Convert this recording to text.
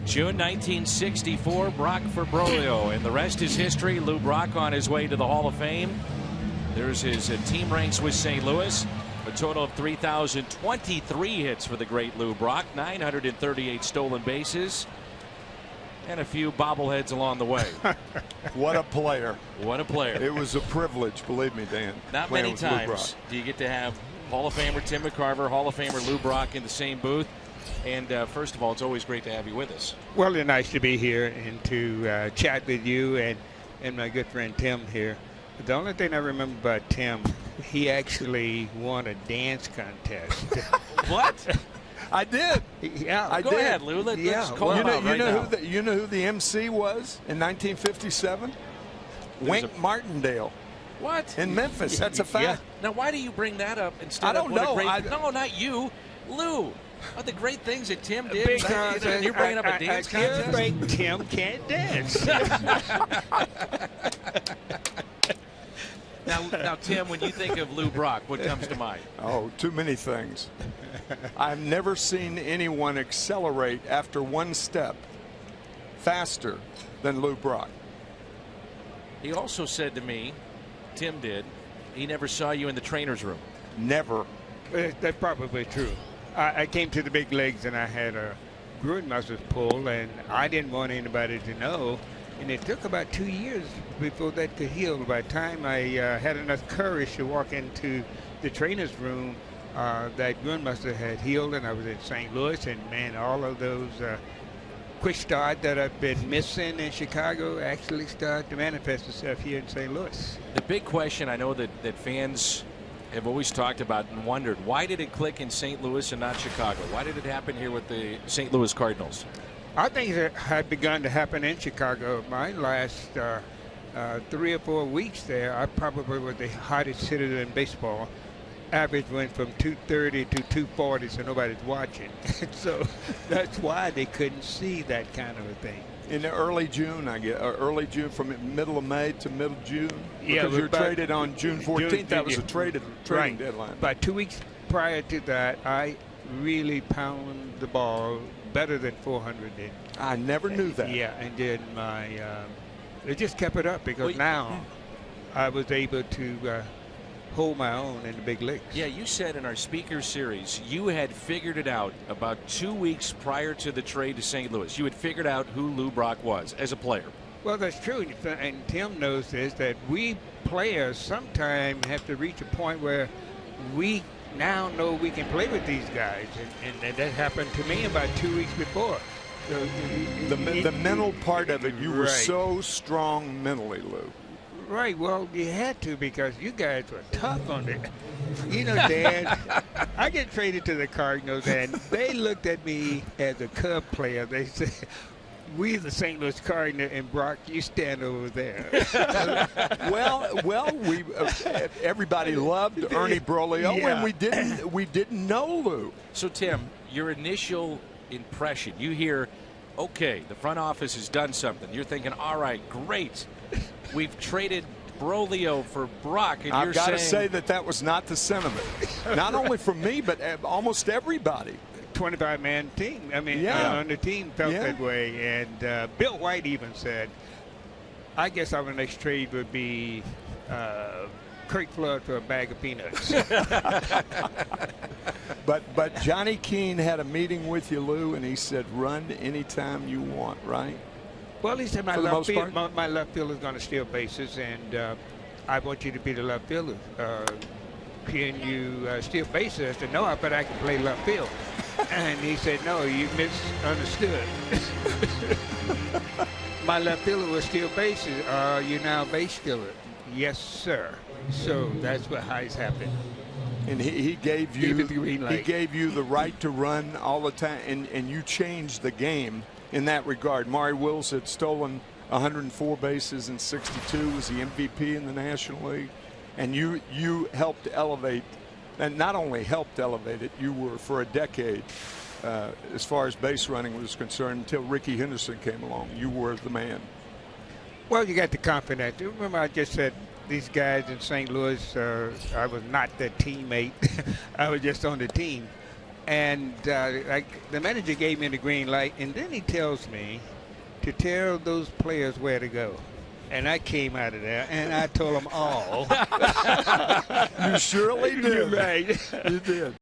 June 1964, Brock for Broglio, and the rest is history. Lou Brock on his way to the Hall of Fame. There's his team ranks with St. Louis. A total of 3,023 hits for the great Lou Brock, 938 stolen bases, and a few bobbleheads along the way. What a player. What a player. It was a privilege, believe me, Dan. Not many times do you get to have Hall of Famer Tim McCarver, Hall of Famer Lou Brock in the same booth. And first of all, it's always great to have you with us. Well, it's nice to be here and to chat with you and my good friend Tim here. The only thing I remember about Tim, he actually won a dance contest. What? I did. Yeah, I go did. ahead, Lou. Let's call him out right now. You know who the MC was in 1957? Wink Martindale. What? In Memphis. That's a fact. Yeah. Now, why do you bring that up instead I don't of what know. a great... No, not you. Lou. What the great things that Tim did. Because You're bringing up a dance contest? I think Tim can't dance. Now, Tim, when you think of Lou Brock, what comes to mind? Oh, too many things. I've never seen anyone accelerate after one step faster than Lou Brock. He also said to me, Tim did, he never saw you in the trainer's room. Never. That's probably true. I came to the big leagues and I had a groin muscle pull, and I didn't want anybody to know. And it took about 2 years before that could heal. By the time I had enough courage to walk into the trainer's room, that groin muscle had healed, and I was in St. Louis. And, man, all of those quick start that I've been missing in Chicago actually started to manifest itself here in St. Louis. The big question I know that fans have always talked about and wondered, why did it click in St. Louis and not Chicago? Why did it happen here with the St. Louis Cardinals? I think it had begun to happen in Chicago. My last 3 or 4 weeks there, I probably was the hottest hitter in baseball. Average went from 230 to 240, so nobody's watching. So that's why they couldn't see that kind of a thing. In the early June, I get early June, from middle of May to middle June. Yeah, because you're traded on June 14th. That was a trading right. deadline. About 2 weeks prior to that, I really pounded the ball better than 400. I never knew that. Yeah, and then it just kept it up because now I was able to hold my own in the big leagues. Yeah, you said in our speaker series you had figured it out about 2 weeks prior to the trade to St. Louis. You had figured out who Lou Brock was as a player. Well, that's true, and Tim knows this, that we players sometimes have to reach a point where we now know we can play with these guys, and that happened to me about 2 weeks before. So, the mental part of it, you were right. so strong mentally, Lou. Right, well, you had to, because you guys were tough on it. You know, Dan, I get traded to the Cardinals, and they looked at me as a Cub player. They said, we the St. Louis Cardinals, and Brock, you stand over there. well, we everybody loved Ernie Broglio, Yeah. and we didn't know Lou. So, Tim, your initial impression, you hear, okay, the front office has done something. You're thinking, all right, great. We've traded Broglio for Brock, and I've got to saying say that was not the sentiment. Not only from me, but almost everybody. 25-man team. I mean, on the team felt that way. And Bill White even said, I guess our next trade would be Kirk Flood for a bag of peanuts. But Johnny Keane had a meeting with you, Lou, and he said, run anytime you want, right? Well, he said my left field is going to steal bases, and I want you to be the left fielder. Can you steal bases? I said, no, but I can play left field. And he said, no, you misunderstood. My left fielder will steal bases. Are you now a base stealer? Yes, sir. So that's how it's happened. And he gave you the right to run all the time, and you changed the game in that regard. Maury Wills had stolen 104 bases in '62, was the MVP in the National League, and you helped elevate, and not only helped elevate it, you were for a decade, as far as base running was concerned, until Ricky Henderson came along. You were the man. Well, you got the confidence. Remember, I just said these guys in St. Louis, I was not their teammate. I was just on the team. And like the manager gave me the green light, and then he tells me to tell those players where to go. And I came out of there, and I told them all. You surely did. Right. You did.